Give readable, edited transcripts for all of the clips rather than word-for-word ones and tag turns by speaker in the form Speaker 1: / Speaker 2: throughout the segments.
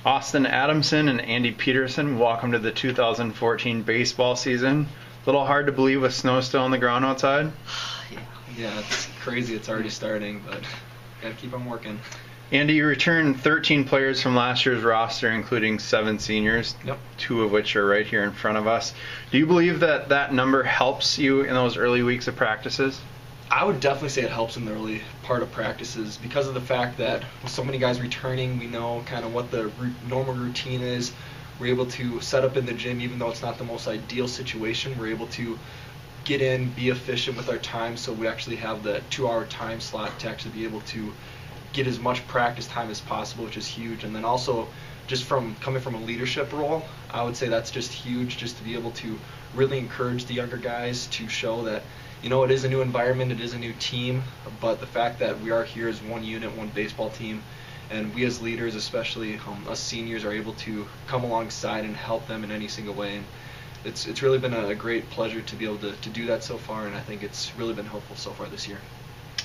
Speaker 1: Austin Adamson and Andy Peterson, welcome to the 2014 baseball season. A little hard to believe with snow still on the ground outside.
Speaker 2: Yeah, it's crazy. It's already starting, but gotta keep on working.
Speaker 1: Andy, you returned 13 players from last year's roster, including 7 seniors,
Speaker 2: Yep.
Speaker 1: 2 of which are right here in front of us. Do you believe that that number helps you in those early weeks of practices?
Speaker 2: I would definitely say it helps in the early part of practices because of the fact that with so many guys returning, we know kind of what the normal routine is. We're able to set up in the gym, even though it's not the most ideal situation. We're able to get in, be efficient with our time, so we actually have the 2-hour time slot to actually be able to get as much practice time as possible, which is huge. And then also, just from coming from a leadership role, I would say that's just huge, just to be able to really encourage the younger guys to show that, you know, it is a new environment, it is a new team, but the fact that we are here as one unit, one baseball team, and we as leaders, especially us seniors, are able to come alongside and help them in any single way. And it's really been a great pleasure to be able to do that so far, and I think it's really been helpful so far this year.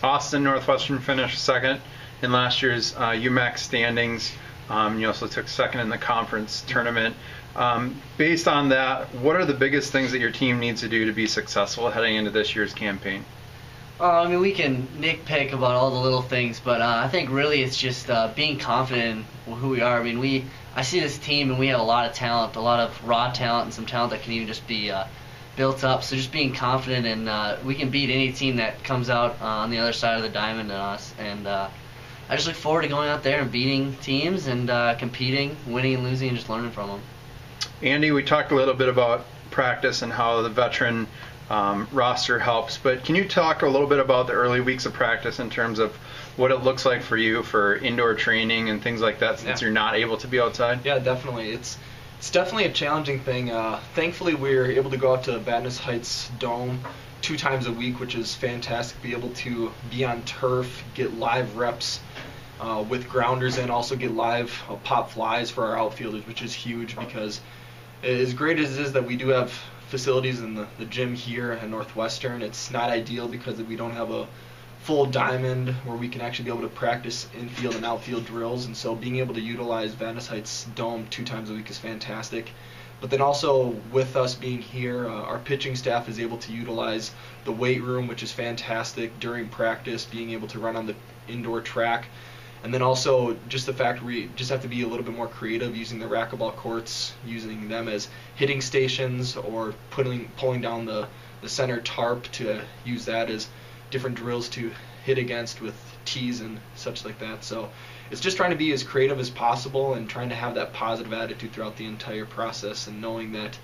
Speaker 1: Austin, Northwestern finished second in last year's UMAC standings. You also took second in the conference tournament. Based on that, what are the biggest things that your team needs to do to be successful heading into this year's campaign?
Speaker 3: I mean, we can nitpick about all the little things, but I think really it's just being confident in who we are. I mean, I see this team and we have a lot of talent, a lot of raw talent, and some talent that can even just be built up. So just being confident, and we can beat any team that comes out on the other side of the diamond than us. And I just look forward to going out there and beating teams and competing, winning and losing, and just learning from them.
Speaker 1: Andy, we talked a little bit about practice and how the veteran roster helps, but can you talk a little bit about the early weeks of practice in terms of what it looks like for you for indoor training and things like that, since you're not able to be outside?
Speaker 2: Yeah, definitely. It's definitely a challenging thing. Thankfully, we're able to go out to Vadnais Heights Dome 2 times a week, which is fantastic. Be able to be on turf, get live reps with grounders, and also get live pop flies for our outfielders, which is huge because as great as it is that we do have facilities in the gym here at Northwestern, it's not ideal because we don't have a full diamond where we can actually be able to practice infield and outfield drills. And so being able to utilize Vadnais Heights Dome 2 times a week is fantastic. But then also with us being here, our pitching staff is able to utilize the weight room, which is fantastic during practice, being able to run on the indoor track. And then also just the fact we just have to be a little bit more creative using the racquetball courts, using them as hitting stations, or pulling down the center tarp to use that as different drills to hit against with tees and such like that. So it's just trying to be as creative as possible and trying to have that positive attitude throughout the entire process, and knowing that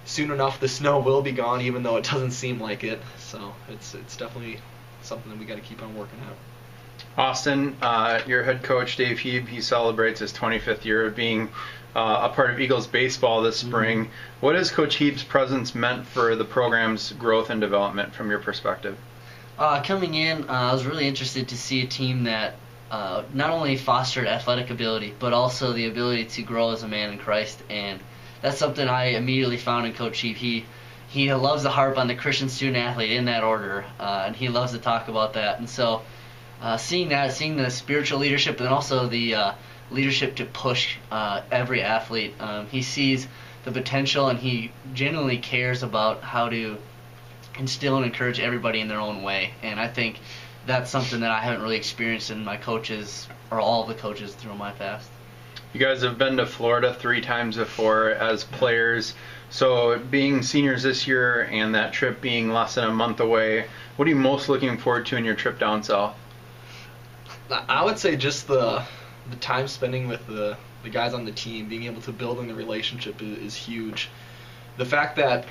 Speaker 2: soon enough the snow will be gone, even though it doesn't seem like it. So it's definitely something that we got to keep on working at.
Speaker 1: Austin, your head coach, Dave Hebe, he celebrates his 25th year of being a part of Eagles baseball this spring. Mm-hmm. What has Coach Hebe's presence meant for the program's growth and development from your perspective?
Speaker 3: Coming in, I was really interested to see a team that not only fostered athletic ability, but also the ability to grow as a man in Christ. And that's something I immediately found in Coach Hebe. He loves to harp on the Christian student athlete in that order, and he loves to talk about that. And so seeing the spiritual leadership, and also the leadership to push every athlete, he sees the potential, and he genuinely cares about how to instill and encourage everybody in their own way. And I think that's something that I haven't really experienced in my coaches, or all of the coaches through my past.
Speaker 1: You guys have been to Florida 3 times before as players. So being seniors this year and that trip being less than a month away, what are you most looking forward to in your trip down south?
Speaker 2: I would say just the time spending with the guys on the team, being able to build in the relationship is huge. The fact that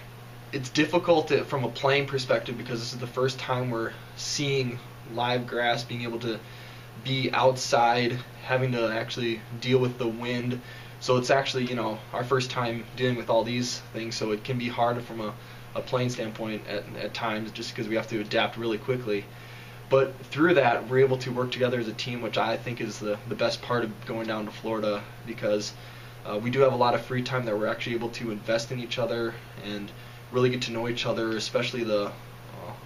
Speaker 2: it's difficult from a playing perspective because this is the first time we're seeing live grass, being able to be outside, having to actually deal with the wind. So it's actually, our first time dealing with all these things, so it can be hard from a playing standpoint at times, just because we have to adapt really quickly. But through that, we're able to work together as a team, which I think is the best part of going down to Florida, because we do have a lot of free time that we're actually able to invest in each other and really get to know each other, especially the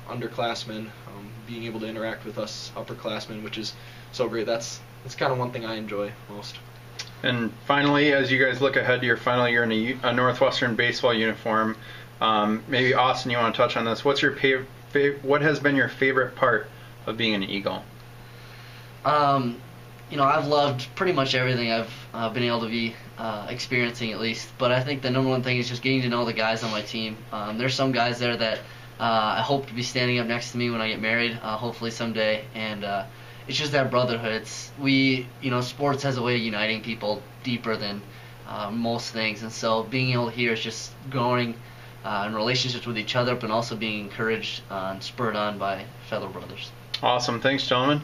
Speaker 2: underclassmen, being able to interact with us upperclassmen, which is so great. That's kind of one thing I enjoy most.
Speaker 1: And finally, as you guys look ahead to your final year in a Northwestern baseball uniform, maybe Austin, you want to touch on this. What's your what has been your favorite part of being an Eagle?
Speaker 3: I've loved pretty much everything I've been able to be experiencing, at least. But I think the number one thing is just getting to know the guys on my team. There's some guys there that I hope to be standing up next to me when I get married, hopefully someday. And it's just that brotherhood. Sports has a way of uniting people deeper than most things. And so being able to hear is just growing in relationships with each other, but also being encouraged and spurred on by fellow brothers.
Speaker 1: Awesome. Thanks, gentlemen.